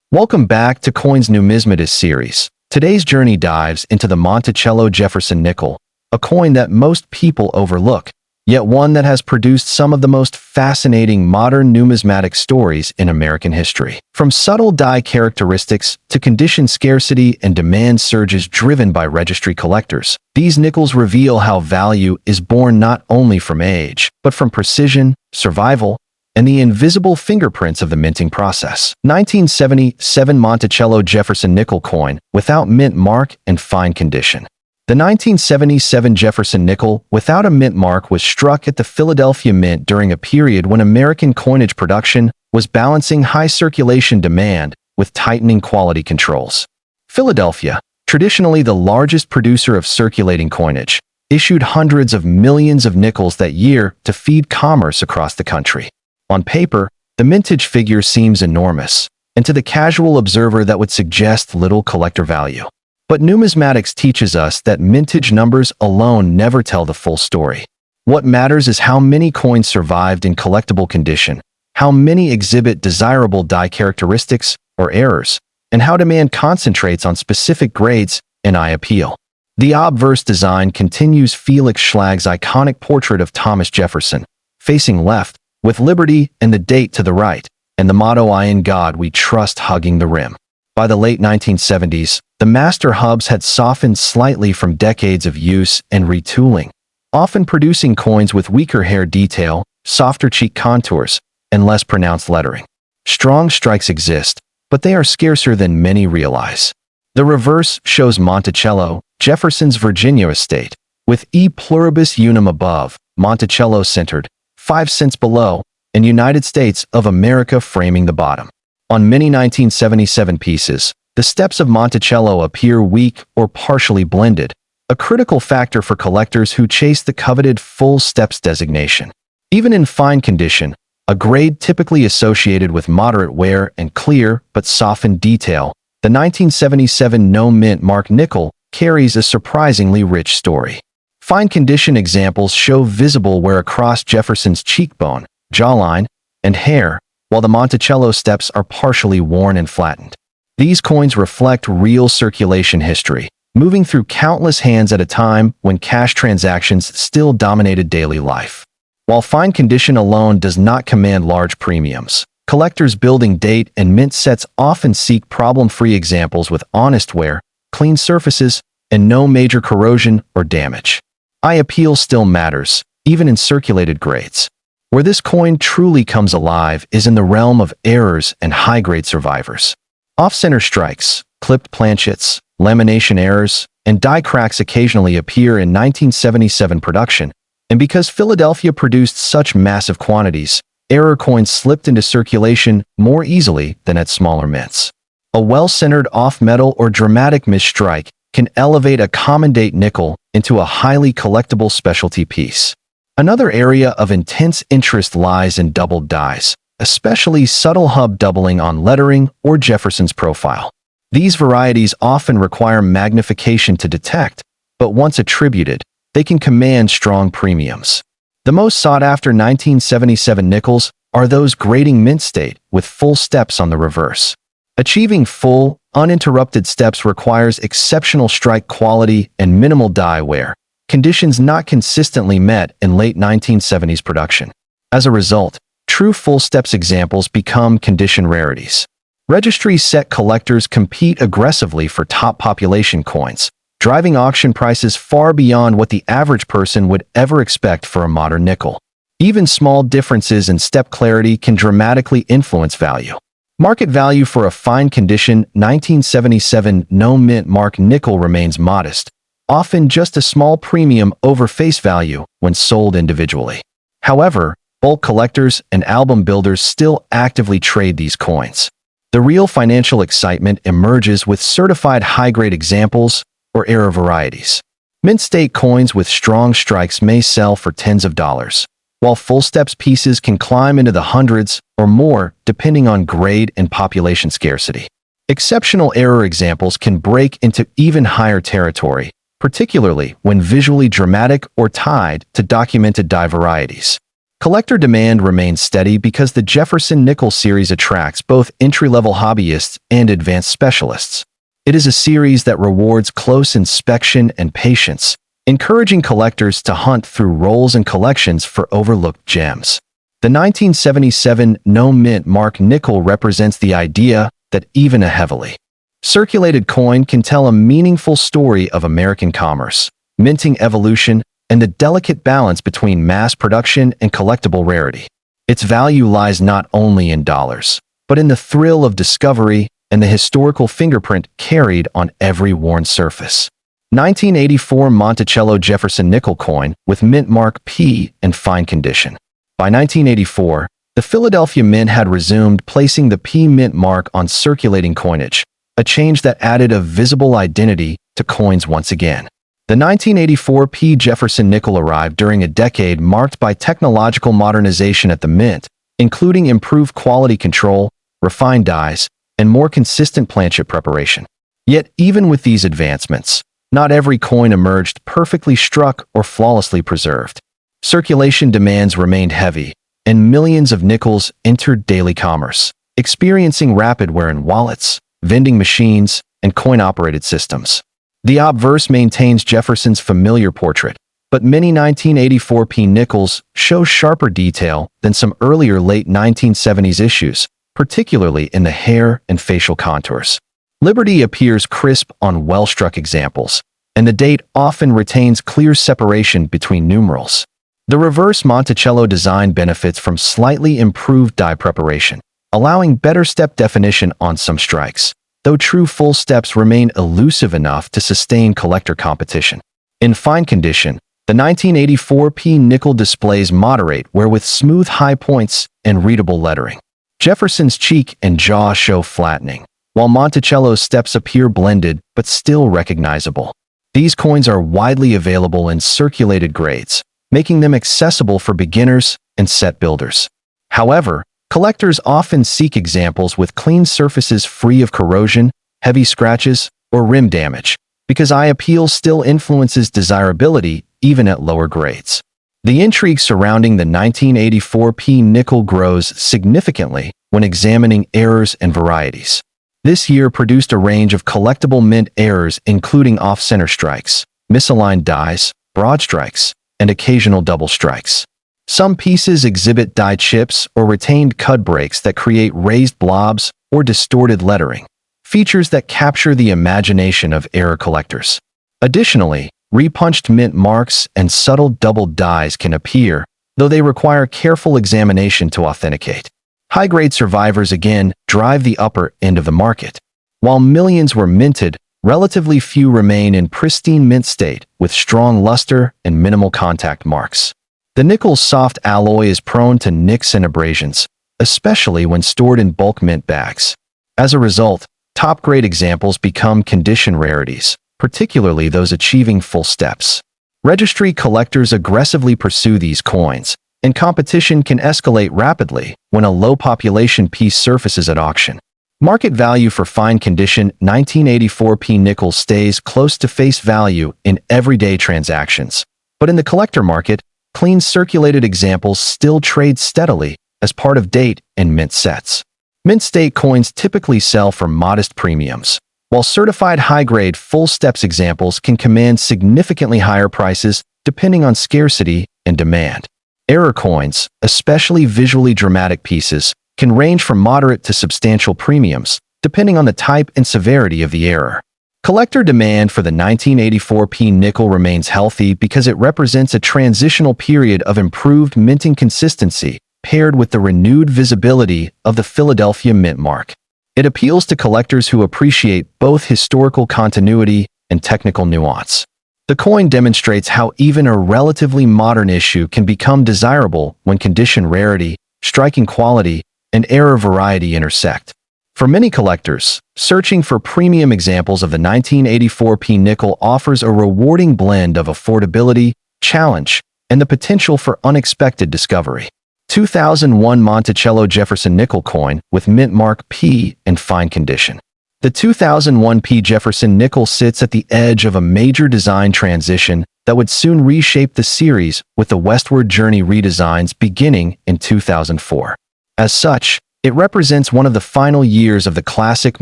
Welcome back to Coins Numismatic Series. Today's journey dives into the Monticello Jefferson nickel, a coin that most people overlook, yet one that has produced some of the most fascinating modern numismatic stories in American history. From subtle die characteristics to condition scarcity and demand surges driven by registry collectors, these nickels reveal how value is born not only from age, but from precision, survival, and the invisible fingerprints of the minting process. 1977 Monticello Jefferson nickel coin without mint mark and fine condition. The 1977 Jefferson nickel without a mint mark was struck at the Philadelphia Mint during a period when American coinage production was balancing high circulation demand with tightening quality controls. Philadelphia, traditionally the largest producer of circulating coinage, issued hundreds of millions of nickels that year to feed commerce across the country. On paper, the mintage figure seems enormous, and to the casual observer that would suggest little collector value. But numismatics teaches us that mintage numbers alone never tell the full story. What matters is how many coins survived in collectible condition, how many exhibit desirable die characteristics or errors, and how demand concentrates on specific grades and eye appeal. The obverse design continues Felix Schlag's iconic portrait of Thomas Jefferson, facing left, with liberty and the date to the right, and the motto "I in God we trust" hugging the rim. By the late 1970s, the master hubs had softened slightly from decades of use and retooling, often producing coins with weaker hair detail, softer cheek contours, and less pronounced lettering. Strong strikes exist, but they are scarcer than many realize. The reverse shows Monticello, Jefferson's Virginia estate, with E pluribus unum above, Monticello centered, 5 cents below, and United States of America framing the bottom. On many 1977 pieces, the steps of Monticello appear weak or partially blended, a critical factor for collectors who chase the coveted full steps designation. Even in fine condition, a grade typically associated with moderate wear and clear but softened detail, the 1977 no mint mark nickel carries a surprisingly rich story. Fine condition examples show visible wear across Jefferson's cheekbone, jawline, and hair, while the Monticello steps are partially worn and flattened. These coins reflect real circulation history, moving through countless hands at a time when cash transactions still dominated daily life. While fine condition alone does not command large premiums, collectors building date and mint sets often seek problem-free examples with honest wear, clean surfaces, and no major corrosion or damage. Eye appeal still matters, even in circulated grades. Where this coin truly comes alive is in the realm of errors and high-grade survivors. Off-center strikes, clipped planchets, lamination errors, and die cracks occasionally appear in 1977 production, and because Philadelphia produced such massive quantities, error coins slipped into circulation more easily than at smaller mints. A well-centered off-metal or dramatic misstrike can elevate a common-date nickel into a highly collectible specialty piece. Another area of intense interest lies in doubled dies, especially subtle hub doubling on lettering or Jefferson's profile. These varieties often require magnification to detect, but once attributed, they can command strong premiums. The most sought-after 1977 nickels are those grading mint state with full steps on the reverse. Achieving full, uninterrupted steps requires exceptional strike quality and minimal die wear, conditions not consistently met in late 1970s production. As a result, true full steps examples become condition rarities. Registry set collectors compete aggressively for top population coins, driving auction prices far beyond what the average person would ever expect for a modern nickel. Even small differences in step clarity can dramatically influence value. Market value for a fine condition 1977 no mint mark nickel remains modest, often just a small premium over face value when sold individually. However, bulk collectors and album builders still actively trade these coins. The real financial excitement emerges with certified high-grade examples or error varieties. Mint state coins with strong strikes may sell for tens of dollars, while full steps pieces can climb into the hundreds or more depending on grade and population scarcity. Exceptional error examples can break into even higher territory, particularly when visually dramatic or tied to documented die varieties. Collector demand remains steady because the Jefferson nickel series attracts both entry-level hobbyists and advanced specialists. It is a series that rewards close inspection and patience, encouraging collectors to hunt through rolls and collections for overlooked gems. The 1977 No Mint Mark nickel represents the idea that even a heavily circulated coin can tell a meaningful story of American commerce, minting evolution, and the delicate balance between mass production and collectible rarity. Its value lies not only in dollars, but in the thrill of discovery and the historical fingerprint carried on every worn surface. 1984 Monticello Jefferson nickel coin with mint mark P in fine condition. By 1984, the Philadelphia Mint had resumed placing the P mint mark on circulating coinage, a change that added a visible identity to coins once again. The 1984 P. Jefferson nickel arrived during a decade marked by technological modernization at the mint, including improved quality control, refined dies, and more consistent planchet preparation. Yet, even with these advancements, not every coin emerged perfectly struck or flawlessly preserved. Circulation demands remained heavy, and millions of nickels entered daily commerce, experiencing rapid wear in wallets, vending machines, and coin-operated systems. The obverse maintains Jefferson's familiar portrait, but many 1984 P nickels show sharper detail than some earlier late 1970s issues, particularly in the hair and facial contours. Liberty appears crisp on well-struck examples, and the date often retains clear separation between numerals. The reverse Monticello design benefits from slightly improved die preparation, allowing better step definition on some strikes, though true full steps remain elusive enough to sustain collector competition. In fine condition, the 1984 P nickel displays moderate wear with smooth high points and readable lettering. Jefferson's cheek and jaw show flattening, while Monticello's steps appear blended but still recognizable. These coins are widely available in circulated grades, making them accessible for beginners and set builders. However, collectors often seek examples with clean surfaces free of corrosion, heavy scratches, or rim damage, because eye appeal still influences desirability even at lower grades. The intrigue surrounding the 1984 P nickel grows significantly when examining errors and varieties. This year produced a range of collectible mint errors including off-center strikes, misaligned dies, broad strikes, and occasional double strikes. Some pieces exhibit die chips or retained cud breaks that create raised blobs or distorted lettering, features that capture the imagination of error collectors. Additionally, repunched mint marks and subtle doubled dies can appear, though they require careful examination to authenticate. High-grade survivors again drive the upper end of the market. While millions were minted, relatively few remain in pristine mint state with strong luster and minimal contact marks. The nickel's soft alloy is prone to nicks and abrasions, especially when stored in bulk mint bags. As a result, top-grade examples become condition rarities, particularly those achieving full steps. Registry collectors aggressively pursue these coins, and competition can escalate rapidly when a low-population piece surfaces at auction. Market value for fine condition 1984 P nickel stays close to face value in everyday transactions, but in the collector market, clean circulated examples still trade steadily as part of date and mint sets. Mint state coins typically sell for modest premiums, while certified high-grade full steps examples can command significantly higher prices depending on scarcity and demand. Error coins, especially visually dramatic pieces, can range from moderate to substantial premiums, depending on the type and severity of the error. Collector demand for the 1984 P nickel remains healthy because it represents a transitional period of improved minting consistency paired with the renewed visibility of the Philadelphia Mint mark. It appeals to collectors who appreciate both historical continuity and technical nuance. The coin demonstrates how even a relatively modern issue can become desirable when condition rarity, striking quality, and error variety intersect. For many collectors, searching for premium examples of the 1984 P nickel offers a rewarding blend of affordability, challenge, and the potential for unexpected discovery. 2001 Monticello Jefferson nickel coin with mint mark P in fine condition. The 2001 P Jefferson nickel sits at the edge of a major design transition that would soon reshape the series with the Westward Journey redesigns beginning in 2004. As such, it represents one of the final years of the classic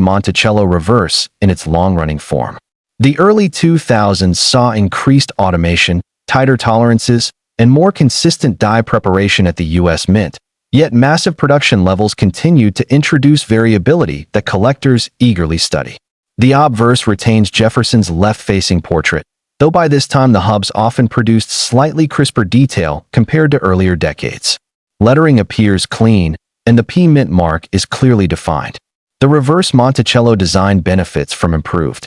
Monticello reverse in its long-running form. The early 2000s saw increased automation, tighter tolerances, and more consistent die preparation at the U.S. Mint, yet massive production levels continued to introduce variability that collectors eagerly study. The obverse retains Jefferson's left-facing portrait, though by this time the hubs often produced slightly crisper detail compared to earlier decades. Lettering appears clean, and the P Mint mark is clearly defined. The reverse Monticello design benefits from improved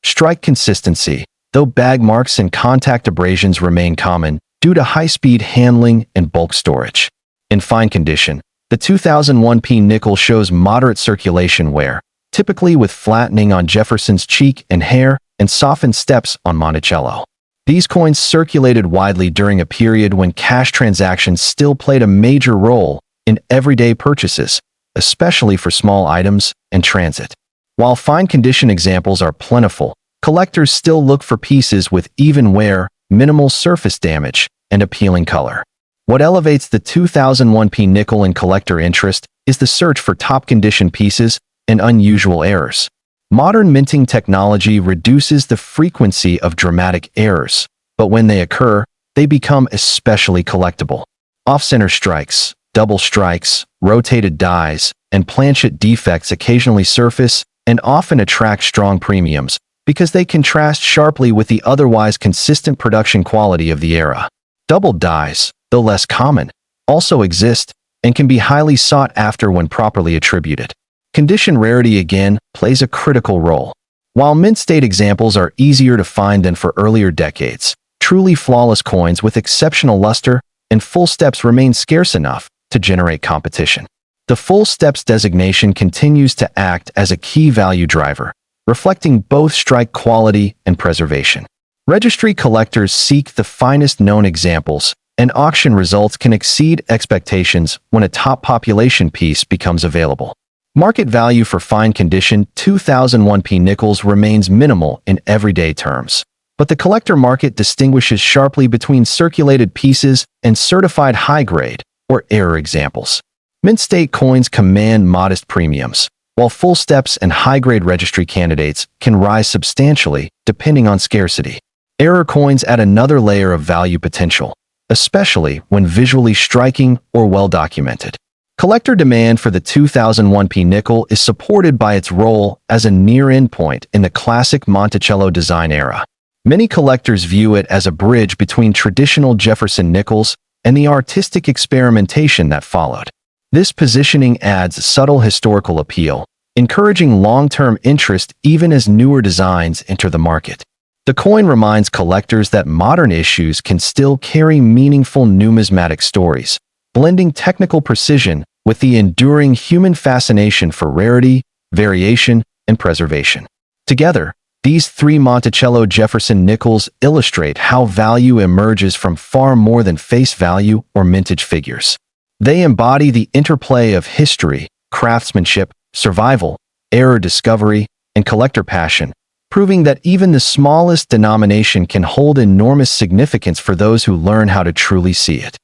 strike consistency, though bag marks and contact abrasions remain common due to high-speed handling and bulk storage. In fine condition, the 2001 P nickel shows moderate circulation wear, typically with flattening on Jefferson's cheek and hair and softened steps on Monticello. These coins circulated widely during a period when cash transactions still played a major role in everyday purchases, especially for small items and transit. While fine-condition examples are plentiful, collectors still look for pieces with even wear, minimal surface damage, and appealing color. What elevates the 2001 P nickel in collector interest is the search for top-condition pieces and unusual errors. Modern minting technology reduces the frequency of dramatic errors, but when they occur, they become especially collectible. Off-center strikes, double strikes, rotated dies, and planchet defects occasionally surface and often attract strong premiums because they contrast sharply with the otherwise consistent production quality of the era. Doubled dies, though less common, also exist and can be highly sought after when properly attributed. Condition rarity again plays a critical role. While mint state examples are easier to find than for earlier decades, truly flawless coins with exceptional luster and full steps remain scarce enough to generate competition. The full steps designation continues to act as a key value driver, reflecting both strike quality and preservation. Registry collectors seek the finest known examples, and auction results can exceed expectations when a top population piece becomes available. Market value for fine-condition 2001 P nickels remains minimal in everyday terms, but the collector market distinguishes sharply between circulated pieces and certified high-grade or error examples. Mint state coins command modest premiums, while full steps and high-grade registry candidates can rise substantially depending on scarcity. Error coins add another layer of value potential, especially when visually striking or well-documented. Collector demand for the 2001 P nickel is supported by its role as a near-end point in the classic Monticello design era. Many collectors view it as a bridge between traditional Jefferson nickels and the artistic experimentation that followed. This positioning adds subtle historical appeal, encouraging long-term interest even as newer designs enter the market. The coin reminds collectors that modern issues can still carry meaningful numismatic stories, blending technical precision with the enduring human fascination for rarity, variation, and preservation. Together, these three Monticello Jefferson nickels illustrate how value emerges from far more than face value or mintage figures. They embody the interplay of history, craftsmanship, survival, error discovery, and collector passion, proving that even the smallest denomination can hold enormous significance for those who learn how to truly see it.